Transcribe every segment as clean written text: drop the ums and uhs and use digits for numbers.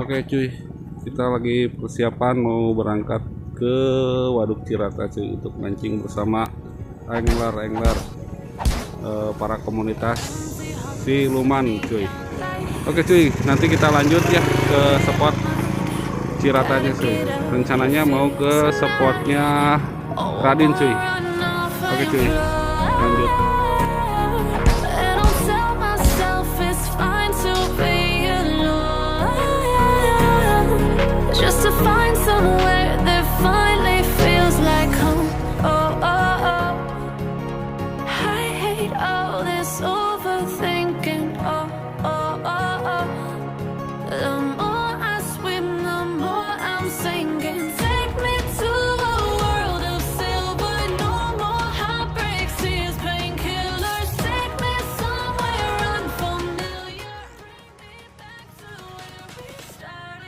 Oke cuy, kita lagi persiapan mau berangkat ke waduk Cirata cuy, untuk mancing bersama angler para komunitas siluman cuy. Oke cuy, nanti kita lanjut ya ke spot Ciratanya cuy. Rencananya mau ke spotnya Radin cuy. Oke cuy, lanjut. Just to find somewhere that finally feels like home. Oh, oh, oh. I hate all this overthinking. Oh, oh, oh, oh. The more I swim, the more I'm sinking. Take me to a world of silver. No more heartbreaks, tears, painkillers. Take me somewhere unfamiliar. Bring me back to where we started.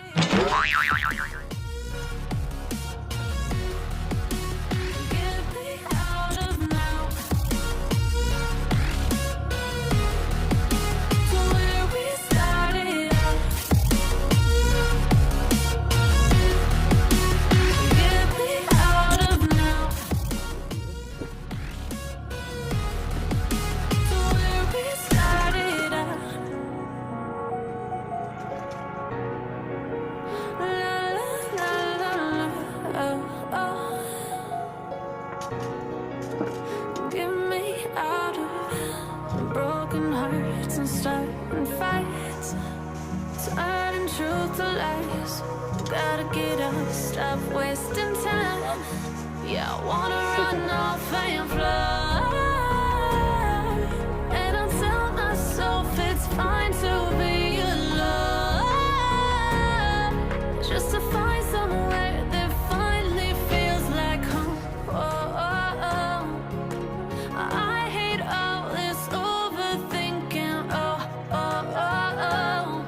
Broken hearts and starting fights, turning truth to lies. Gotta get up, stop wasting time. Yeah, I wanna run off and fly. And I tell myself it's fine to be alone, just to find somewhere that finally feels like home. Oh, oh, oh. I hate all this overthinking. Oh, oh, oh, oh.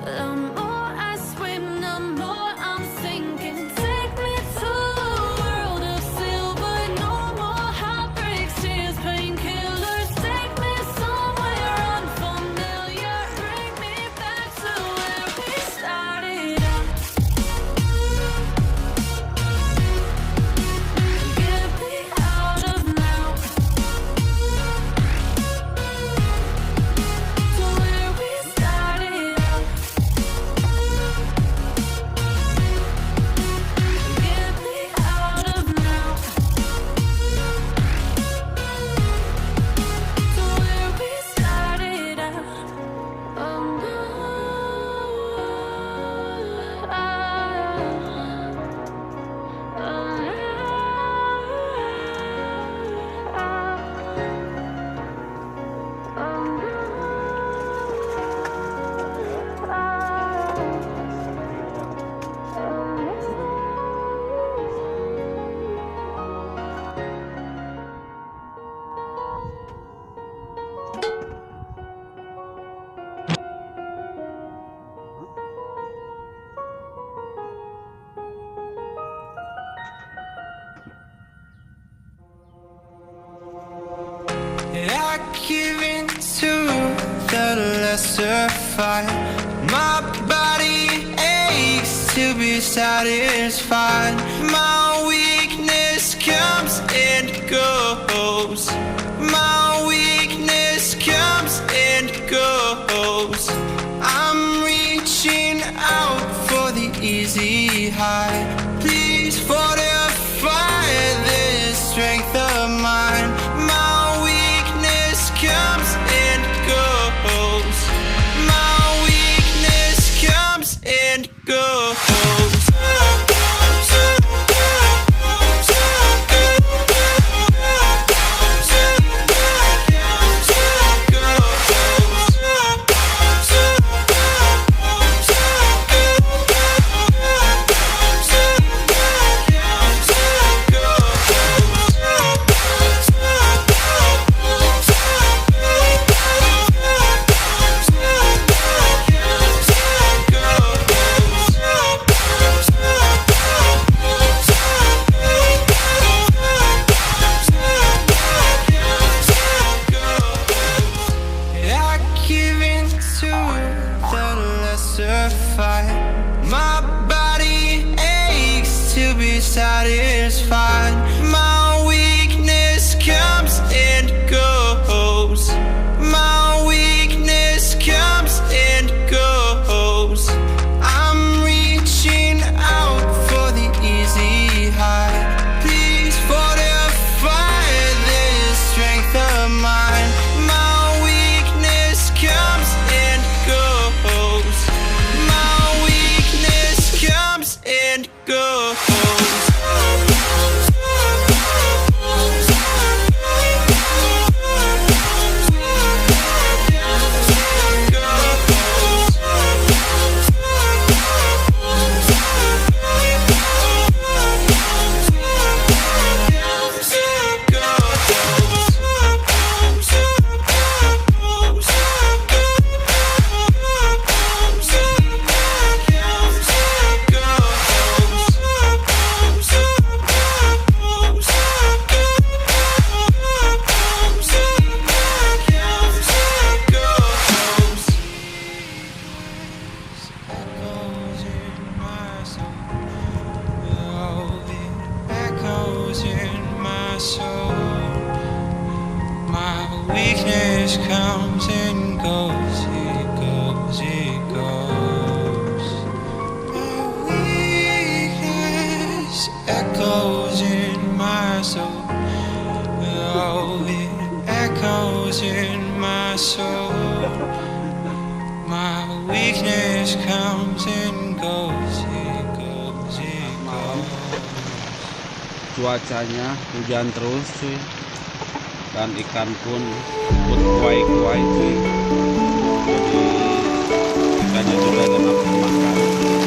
The more I swim, the more I'm sinking. Take me to a world of silver. No more heartbreaks, tears, painkillers. Take me somewhere unfamiliar. Bring me back to where we started out. Get me out of now. To where we started out. Get me out of now. To where we started out. Oh no. I give in to the lesser fight. My body aches to be satisfied. My weakness comes and goes. My weakness comes and goes. I'm reaching out for the easy high. Please fortify this strength of mine. My weakness comes and goes. My weakness comes and goes. satisfied. My weakness comes and goes. My weakness comes and goes. I'm reaching out for the easy high. Please fortify this strength of mine. My weakness comes and goes. My weakness comes and goes. Weakness comes and goes, it goes, it goes. My weakness echoes in my soul. Oh, it echoes in my soul. My weakness comes and goes, it goes, it goes. Cuacanya hujan terus cuy, dan ikan pun ikut kuai-kuai cuy, jadi ikannya juga dapat makan.